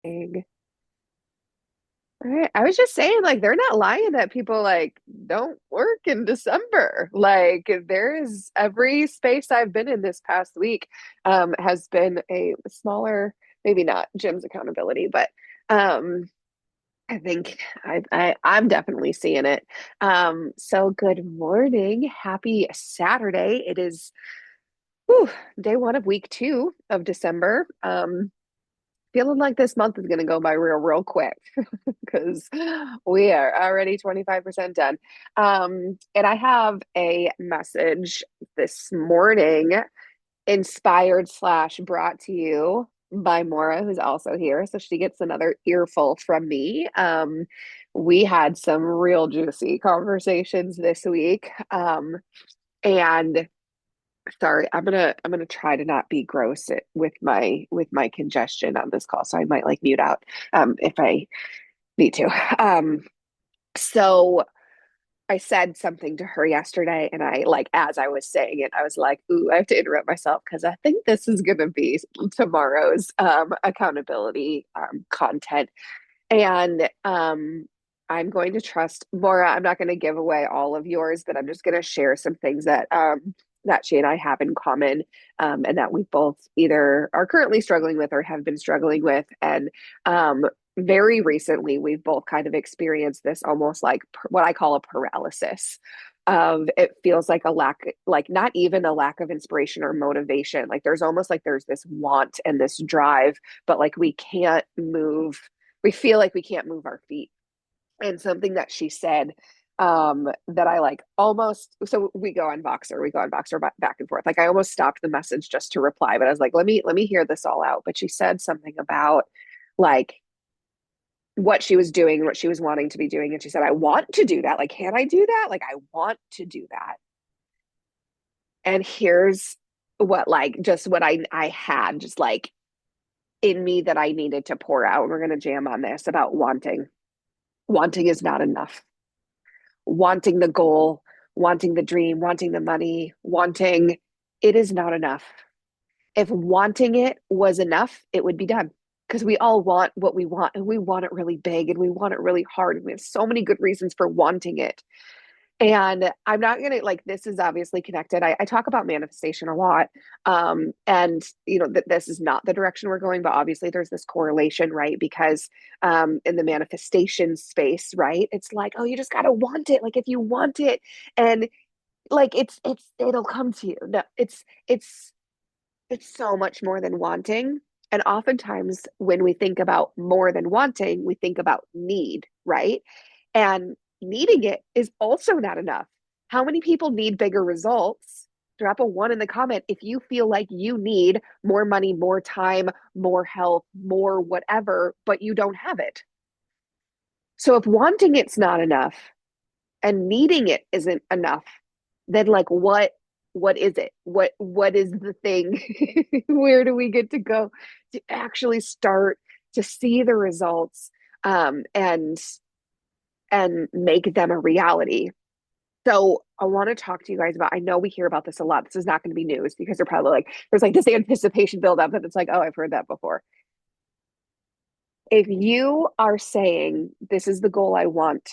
Dang. All right. I was just saying, like, they're not lying that people like don't work in December. Like, there's every space I've been in this past week, has been a smaller, maybe not Jim's accountability, but I think I'm definitely seeing it. So good morning. Happy Saturday. It is whew, day one of week two of December. Feeling like this month is going to go by real quick because we are already 25% done. And I have a message this morning inspired slash brought to you by Maura, who's also here. So she gets another earful from me. We had some real juicy conversations this week. And sorry, I'm gonna try to not be gross with my congestion on this call. So I might like mute out if I need to. So I said something to her yesterday, and I like as I was saying it, I was like, "Ooh, I have to interrupt myself because I think this is going to be tomorrow's accountability content." And I'm going to trust Maura. I'm not going to give away all of yours, but I'm just going to share some things that that she and I have in common, and that we both either are currently struggling with or have been struggling with. And very recently, we've both kind of experienced this almost like what I call a paralysis. Of it feels like a lack, like not even a lack of inspiration or motivation. Like there's almost like there's this want and this drive, but like we can't move, we feel like we can't move our feet. And something that she said, that I like almost, so we go on Voxer back and forth. Like I almost stopped the message just to reply, but I was like, let me hear this all out. But she said something about like what she was doing, what she was wanting to be doing. And she said, I want to do that. Like, can I do that? Like, I want to do that. And here's what like just what I had just like in me that I needed to pour out. And we're gonna jam on this about wanting. Wanting is not enough. Wanting the goal, wanting the dream, wanting the money, wanting it is not enough. If wanting it was enough, it would be done. Because we all want what we want and we want it really big and we want it really hard. And we have so many good reasons for wanting it. And I'm not gonna like this is obviously connected. I talk about manifestation a lot. And you know that this is not the direction we're going, but obviously there's this correlation, right? Because in the manifestation space, right? It's like, oh, you just gotta want it. Like if you want it and like it'll come to you. No, it's so much more than wanting. And oftentimes when we think about more than wanting, we think about need, right? And needing it is also not enough. How many people need bigger results? Drop a one in the comment if you feel like you need more money, more time, more health, more whatever, but you don't have it. So if wanting it's not enough and needing it isn't enough, then like what is it? What is the thing? Where do we get to go to actually start to see the results, and make them a reality? So I want to talk to you guys about, I know we hear about this a lot. This is not going to be news because they're probably like, there's like this anticipation build up and it's like, oh, I've heard that before. If you are saying, this is the goal I want,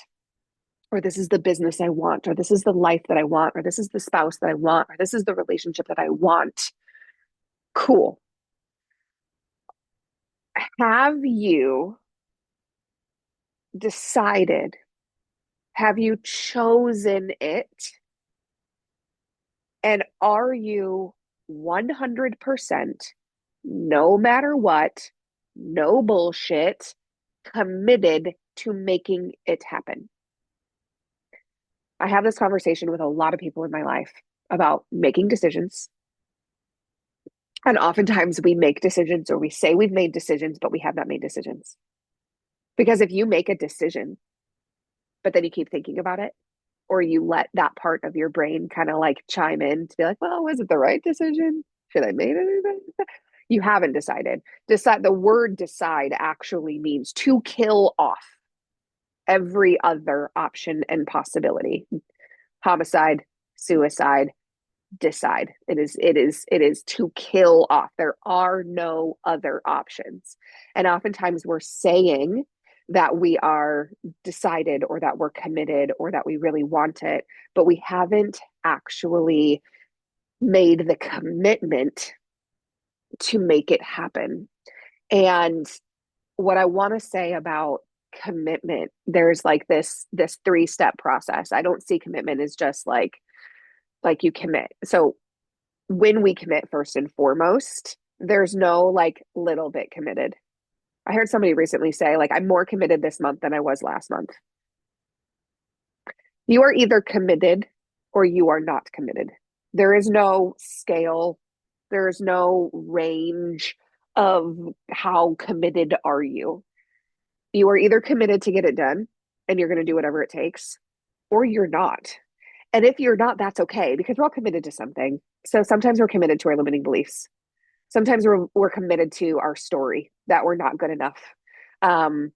or this is the business I want, or this is the life that I want, or this is the spouse that I want, or this is the relationship that I want, cool. Have you decided? Have you chosen it? And are you 100%, no matter what, no bullshit, committed to making it happen? I have this conversation with a lot of people in my life about making decisions. And oftentimes we make decisions or we say we've made decisions, but we have not made decisions. Because if you make a decision, but then you keep thinking about it, or you let that part of your brain kind of like chime in to be like, well, was it the right decision? Should I make anything? You haven't decided. Decide the word decide actually means to kill off every other option and possibility. Homicide, suicide, decide. It is to kill off. There are no other options. And oftentimes we're saying that we are decided or that we're committed or that we really want it, but we haven't actually made the commitment to make it happen. And what I want to say about commitment, there's like this three-step process. I don't see commitment as just like you commit. So when we commit, first and foremost, there's no like little bit committed. I heard somebody recently say, like, I'm more committed this month than I was last month. You are either committed or you are not committed. There is no scale, there's no range of how committed are you. You are either committed to get it done and you're going to do whatever it takes, or you're not. And if you're not, that's okay because we're all committed to something. So sometimes we're committed to our limiting beliefs. Sometimes we're committed to our story that we're not good enough. Um,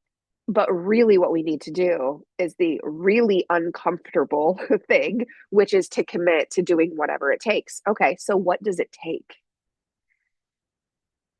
but really, what we need to do is the really uncomfortable thing, which is to commit to doing whatever it takes. Okay, so what does it take?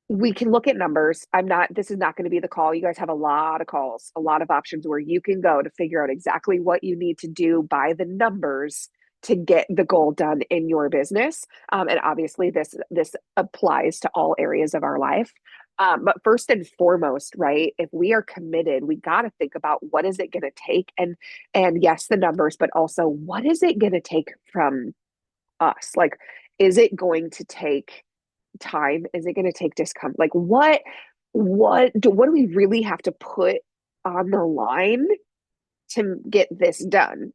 We can look at numbers. This is not going to be the call. You guys have a lot of calls, a lot of options where you can go to figure out exactly what you need to do by the numbers to get the goal done in your business. And obviously, this applies to all areas of our life. But first and foremost, right? If we are committed, we got to think about what is it going to take, and yes, the numbers, but also what is it going to take from us? Like, is it going to take time? Is it going to take discomfort? Like what do we really have to put on the line to get this done?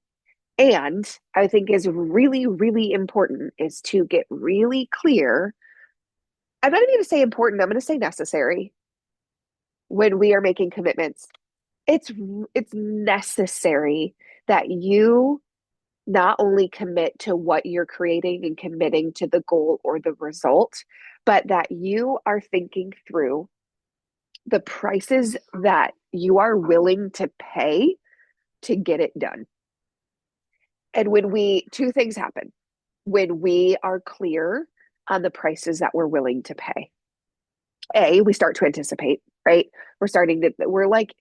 And I think is really, really important is to get really clear. I'm not even going to say important, I'm going to say necessary when we are making commitments. It's it's necessary that you not only commit to what you're creating and committing to the goal or the result, but that you are thinking through the prices that you are willing to pay to get it done. And two things happen when we are clear on the prices that we're willing to pay. We start to anticipate, right? We're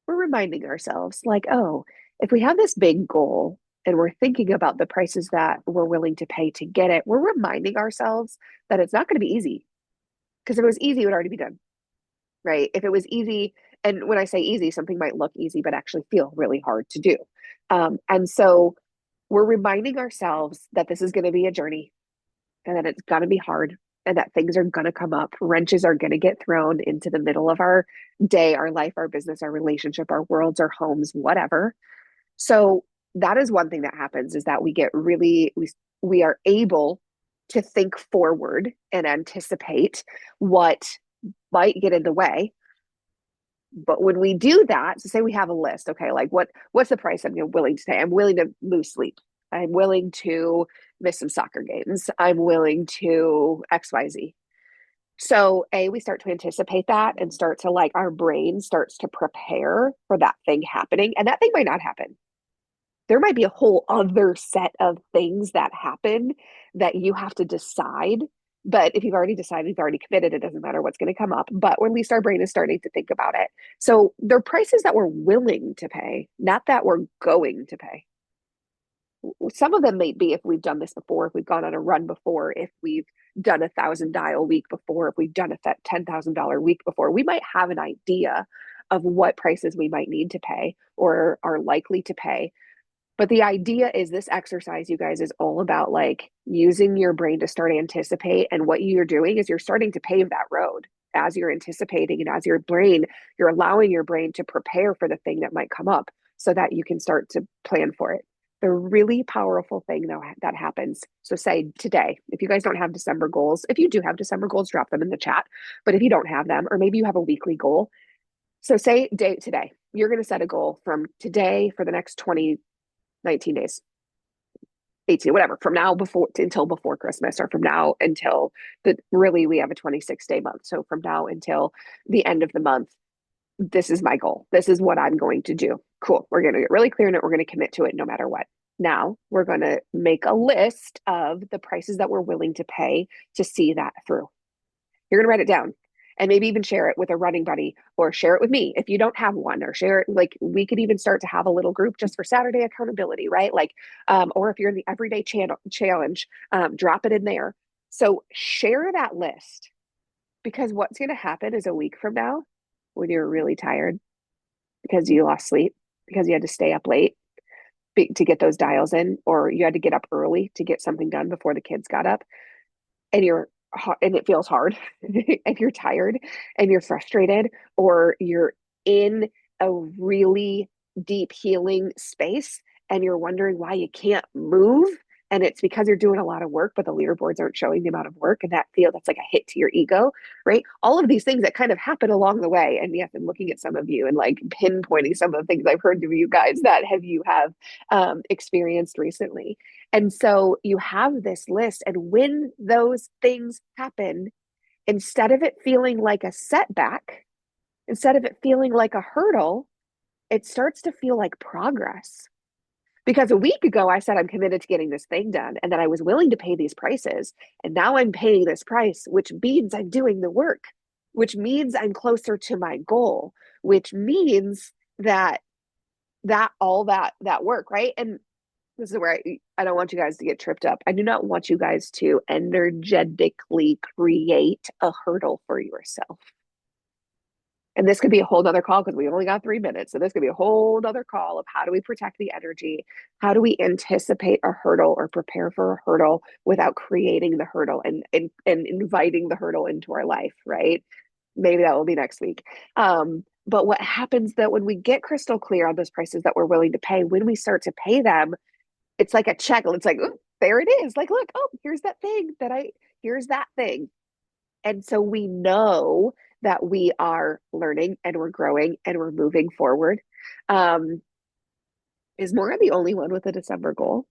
reminding ourselves, like, oh, if we have this big goal and we're thinking about the prices that we're willing to pay to get it, we're reminding ourselves that it's not going to be easy. Because if it was easy, it would already be done, right? If it was easy, and when I say easy, something might look easy, but actually feel really hard to do. And so we're reminding ourselves that this is going to be a journey and that it's going to be hard and that things are going to come up. Wrenches are going to get thrown into the middle of our day, our life, our business, our relationship, our worlds, our homes, whatever. So that is one thing that happens is that we are able to think forward and anticipate what might get in the way. But when we do that, so say we have a list, okay, like what's the price I'm willing to pay? I'm willing to lose sleep. I'm willing to miss some soccer games. I'm willing to XYZ. So we start to anticipate that and start to like our brain starts to prepare for that thing happening. And that thing might not happen. There might be a whole other set of things that happen that you have to decide. But if you've already decided, you've already committed, it doesn't matter what's going to come up. But at least our brain is starting to think about it. So they're prices that we're willing to pay, not that we're going to pay. Some of them may be if we've done this before, if we've gone on a run before, if we've done 1,000 dial week before, if we've done a $10,000 week before, we might have an idea of what prices we might need to pay or are likely to pay. But the idea is this exercise, you guys, is all about like using your brain to start anticipate. And what you're doing is you're starting to pave that road as you're anticipating and as you're allowing your brain to prepare for the thing that might come up so that you can start to plan for it. The really powerful thing though that happens. So say today, if you guys don't have December goals, if you do have December goals, drop them in the chat. But if you don't have them, or maybe you have a weekly goal. So say today, you're going to set a goal from today for the next 19 days, 18, whatever, from now until before Christmas, or from now until we have a 26-day month. So from now until the end of the month, this is my goal. This is what I'm going to do. Cool. We're going to get really clear on it. We're going to commit to it no matter what. Now we're going to make a list of the prices that we're willing to pay to see that through. You're going to write it down and maybe even share it with a running buddy or share it with me if you don't have one, or share it. Like, we could even start to have a little group just for Saturday accountability, right? Like, or if you're in the everyday channel challenge, drop it in there. So share that list, because what's going to happen is a week from now, when you're really tired because you lost sleep, because you had to stay up late to get those dials in, or you had to get up early to get something done before the kids got up, and it feels hard and you're tired and you're frustrated, or you're in a really deep healing space and you're wondering why you can't move, and it's because you're doing a lot of work but the leaderboards aren't showing the amount of work, and that's like a hit to your ego, right? All of these things that kind of happen along the way. And yes, I'm looking at some of you and like pinpointing some of the things I've heard of you guys that you have experienced recently. And so you have this list, and when those things happen, instead of it feeling like a setback, instead of it feeling like a hurdle, it starts to feel like progress. Because a week ago, I said I'm committed to getting this thing done, and that I was willing to pay these prices. And now I'm paying this price, which means I'm doing the work, which means I'm closer to my goal, which means that all that work, right? And this is where I don't want you guys to get tripped up. I do not want you guys to energetically create a hurdle for yourself. And this could be a whole nother call because we only got 3 minutes. So this could be a whole nother call of how do we protect the energy? How do we anticipate a hurdle or prepare for a hurdle without creating the hurdle and inviting the hurdle into our life, right? Maybe that will be next week. But what happens that when we get crystal clear on those prices that we're willing to pay, when we start to pay them, it's like a check. It's like, ooh, there it is. Like, look, oh, here's that thing. And so we know that we are learning and we're growing and we're moving forward. Um, is Maura the only one with a December goal?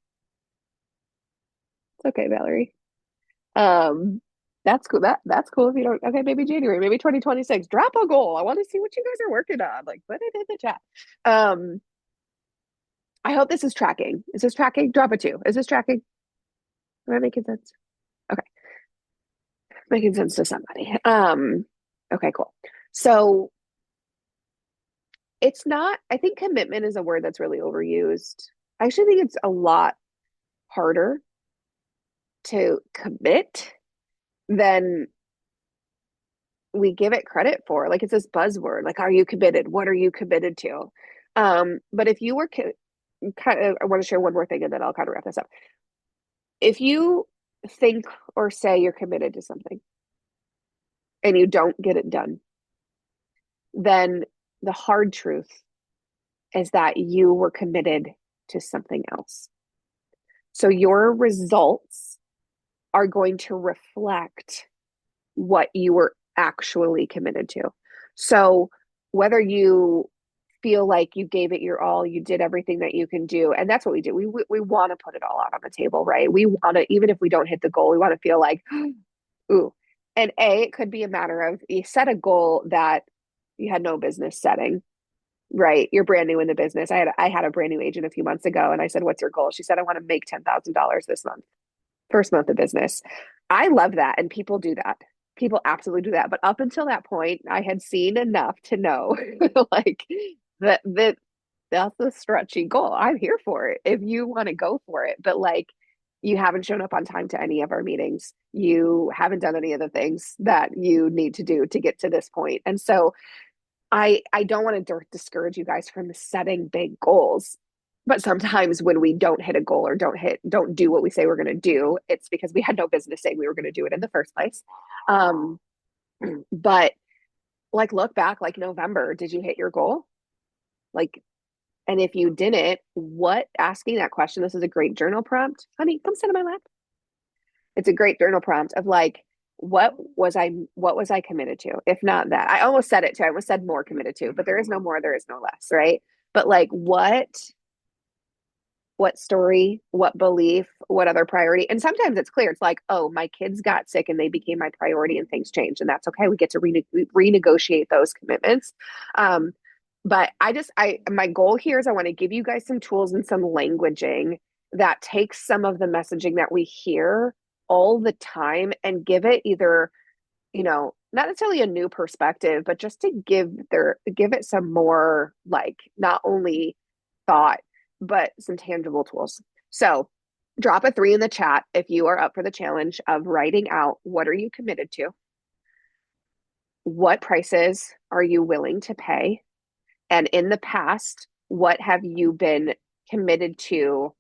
It's okay, Valerie. Um, that's cool. That's cool if you don't. Okay, maybe January, maybe 2026. Drop a goal. I want to see what you guys are working on. Like, put it in the chat. Um, I hope this is tracking. Is this tracking? Drop a two. Is this tracking? Am I making sense? Okay, making sense to somebody. Okay, cool. So it's not, I think commitment is a word that's really overused. I actually think it's a lot harder to commit than we give it credit for. Like, it's this buzzword, like, are you committed? What are you committed to? But if you were kind of, I want to share one more thing and then I'll kind of wrap this up. If you think or say you're committed to something and you don't get it done, then the hard truth is that you were committed to something else. So your results are going to reflect what you were actually committed to. So whether you feel like you gave it your all, you did everything that you can do, and that's what we do. We want to put it all out on the table, right? We want to, even if we don't hit the goal, we want to feel like, ooh. And it could be a matter of you set a goal that you had no business setting, right? You're brand new in the business. I had a brand new agent a few months ago, and I said, "What's your goal?" She said, "I want to make $10,000 this month." First month of business. I love that. And people do that. People absolutely do that. But up until that point, I had seen enough to know like that's a stretchy goal. I'm here for it if you want to go for it. But like, you haven't shown up on time to any of our meetings. You haven't done any of the things that you need to do to get to this point. And so I don't want to discourage you guys from setting big goals. But sometimes when we don't hit a goal or don't do what we say we're going to do, it's because we had no business saying we were going to do it in the first place. Um, but like, look back, like November, did you hit your goal? Like, and if you didn't, asking that question, this is a great journal prompt. Honey, come sit in my lap. It's a great journal prompt of like, what was I committed to? If not that, I almost said it too. I almost said more committed to, but there is no more, there is no less, right? But like, what story, what belief, what other priority. And sometimes it's clear. It's like, oh, my kids got sick and they became my priority and things changed. And that's okay. We get to renegotiate those commitments. But my goal here is I want to give you guys some tools and some languaging that takes some of the messaging that we hear all the time and give it either, not necessarily a new perspective, but just to give it some more, like, not only thought, but some tangible tools. So drop a 3 in the chat if you are up for the challenge of writing out what are you committed to? What prices are you willing to pay? And in the past, what have you been committed to?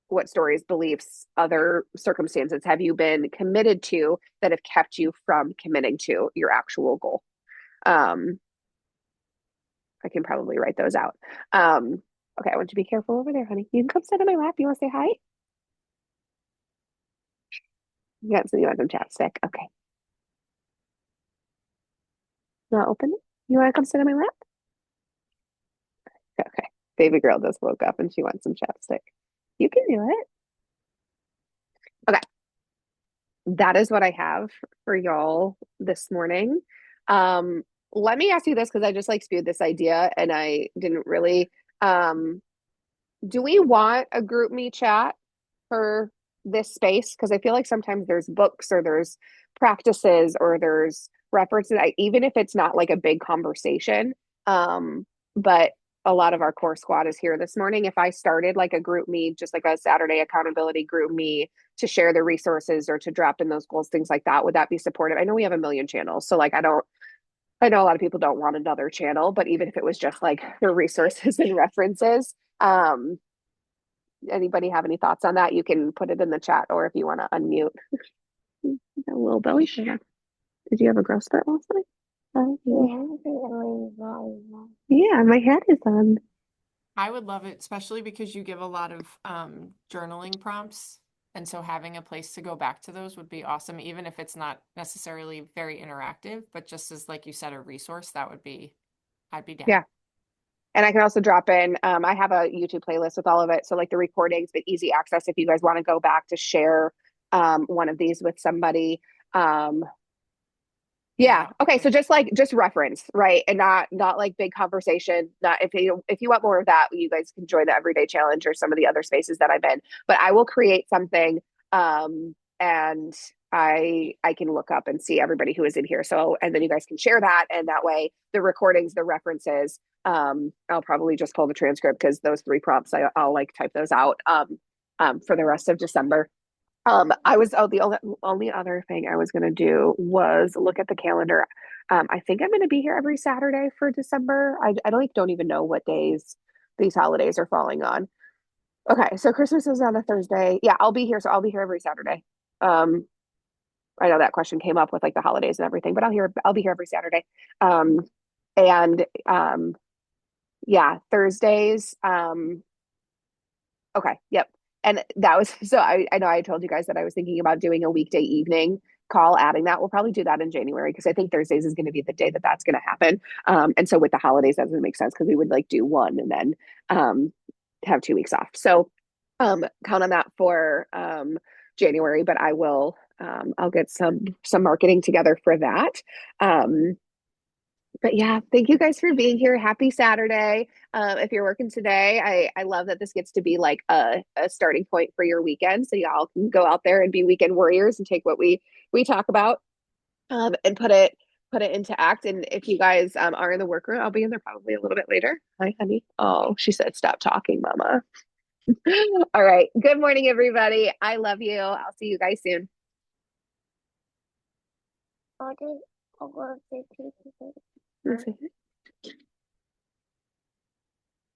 What stories, beliefs, other circumstances have you been committed to that have kept you from committing to your actual goal? Um, I can probably write those out. Okay, I want you to be careful over there, honey. You can come sit on my lap. You want to say hi? You want some chapstick? Okay. You want to open it? You want to come sit on my lap? Okay. Baby girl just woke up and she wants some chapstick. You can do it. Okay. That is what I have for y'all this morning. Let me ask you this because I just like spewed this idea and I didn't really. Do we want a group me chat for this space? Because I feel like sometimes there's books or there's practices or there's references, even if it's not like a big conversation. But a lot of our core squad is here this morning. If I started like a group me, just like a Saturday accountability group me to share the resources or to drop in those goals, things like that, would that be supportive? I know we have a million channels. So like I know a lot of people don't want another channel, but even if it was just like the resources and references, anybody have any thoughts on that? You can put it in the chat, or if you want to unmute. A little belly shiver. Did you have a growth spurt last night? Yeah, my hat is on. I would love it, especially because you give a lot of journaling prompts. And so having a place to go back to those would be awesome, even if it's not necessarily very interactive, but just as, like you said, a resource, I'd be down. Yeah. And I can also drop in, I have a YouTube playlist with all of it. So like the recordings, the easy access, if you guys want to go back to share one of these with somebody. Yeah. Okay. So just reference, right? And not like big conversation. Not if you want more of that, you guys can join the Everyday Challenge or some of the other spaces that I'm in. But I will create something and I can look up and see everybody who is in here. So and then you guys can share that, and that way the recordings, the references, I'll probably just pull the transcript because those 3 prompts I'll like type those out for the rest of December. The only other thing I was gonna do was look at the calendar. I think I'm gonna be here every Saturday for December. I don't even know what days these holidays are falling on. Okay, so Christmas is on a Thursday. Yeah, I'll be here, so I'll be here every Saturday. Um, I know that question came up with like the holidays and everything, but I'll be here every Saturday. Um, and yeah, Thursdays. Okay, yep. And that was so I know I told you guys that I was thinking about doing a weekday evening call, adding that. We'll probably do that in January because I think Thursdays is going to be the day that that's going to happen. And so with the holidays, that doesn't make sense because we would like do one and then have 2 weeks off. So count on that for January, but I'll get some marketing together for that. But yeah, thank you guys for being here. Happy Saturday. If you're working today, I love that this gets to be like a starting point for your weekend. So y'all can go out there and be weekend warriors and take what we talk about and put it into act. And if you guys are in the workroom, I'll be in there probably a little bit later. Hi, honey. Oh, she said, stop talking, mama. All right. Good morning, everybody. I love you. I'll see you guys soon. Okay. I'll go